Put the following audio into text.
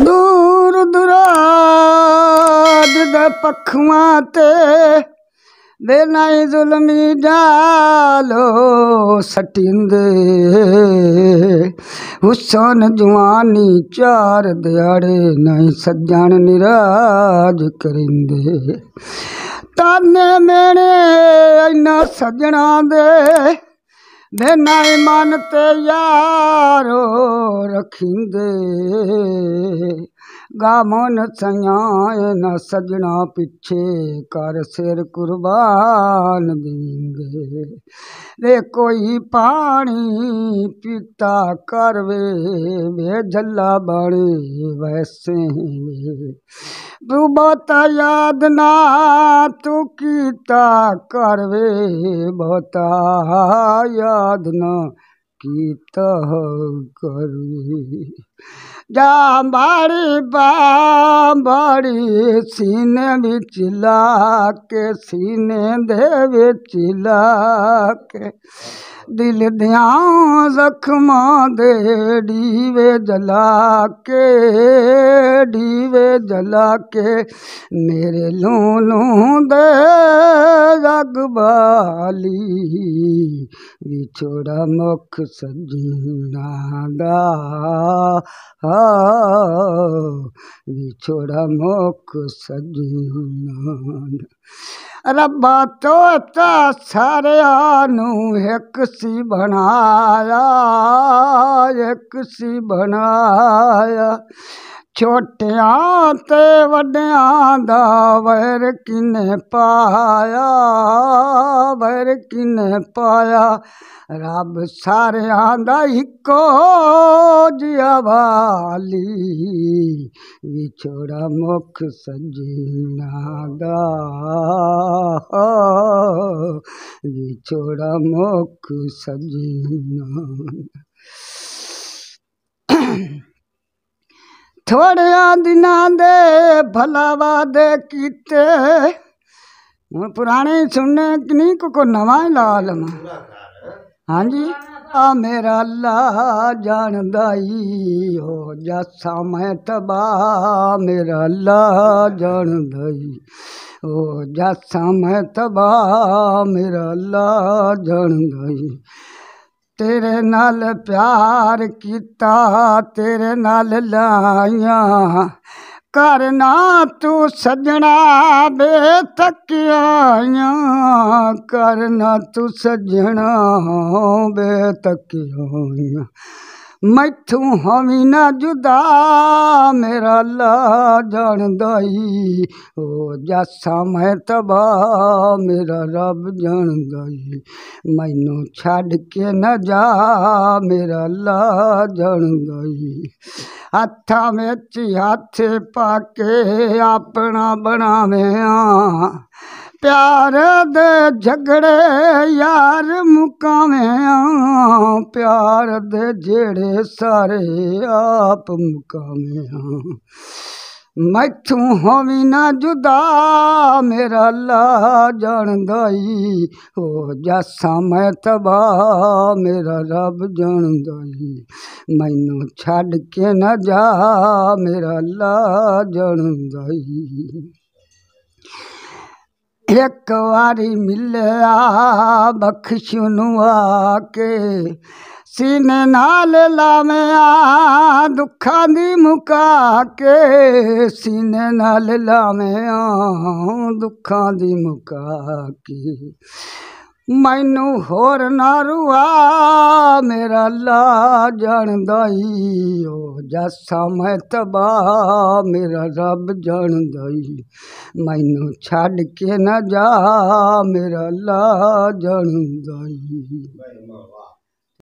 दूर दुराज दे पखुआं ते दे नाई जुल्मी जालो सटिंदे हुसन जवानी चार दिहाड़े नहीं सज्जन निराज करिंदे ताने मेने इन्ना सज्जना दे नाई मन ते यारो रखिंदे गामन सयाए न सजना पिछे कर सिर कुर्बान देंगे वे कोई पानी पीता कर वे जला बड़े वैसे तू बहुता याद ना तू कीता कर वे बहुता याद ना कीता कर जा बाड़ी सीने बिच लाके सीने दे विच लाके दिल दियां जख्मां दे डीवे जला के मेरे लूलू दे जग बाली विछोड़ा मुख सजना दा विछोड़ा मुख सजना रब्बा तोता सारिया नू एक सी बनाया छोटियां ते वड्डियां दा वैर किने पाया रब सारियां दा इक्को जिहा वाली विछोड़ा मुख सजना दा विछोड़ा मुख सजना थोड़े दिनां दे भला वादे कीते हूँ पुराने सुनने कि नहीं को नवा ही ला लवां हाँ जी मेरा अल्लाह जानदाई हो जसा मैं तबा मेरा अल्लाह जानदाई हो जसा मैं तबा मेरा अल्लाह जानदाई तेरे नाल प्यार किता तेरे नाल लाइया करना तू सजना बेतकियां करना तू सजना बेतकियां मैथू हमी ना जुदा मेरा अल्लाह जानदाई ओ जसा मैं तबा मेरा रब जानदाई मैनू छड़ के न जा मेरा अल्लाह जानदाई हत्था विच हथ पाके अपना बनावें प्यार दे झगड़े यार मुकावें प्यार दे जेड़े सारे आप मुकावें मैथू होवी ना जुदा मेरा अल्लाह जानदाई हो जसा मैं तबा मेरा रब जानदाई मैनू छड़ के न जा मेरा अल्लाह जानदाई एक वारी मिलिया बख्शू नू आके सीने नाल लाविया दुखां दी मुका के सीने नाल लाविया दुखां दी मुका के मैनू होर ना रुआ मेरा अल्लाह जानदाई ओ जसा मैं तबा मेरा रब जानदाई मैनू छड़ के न जा मेरा अल्लाह जानदाई।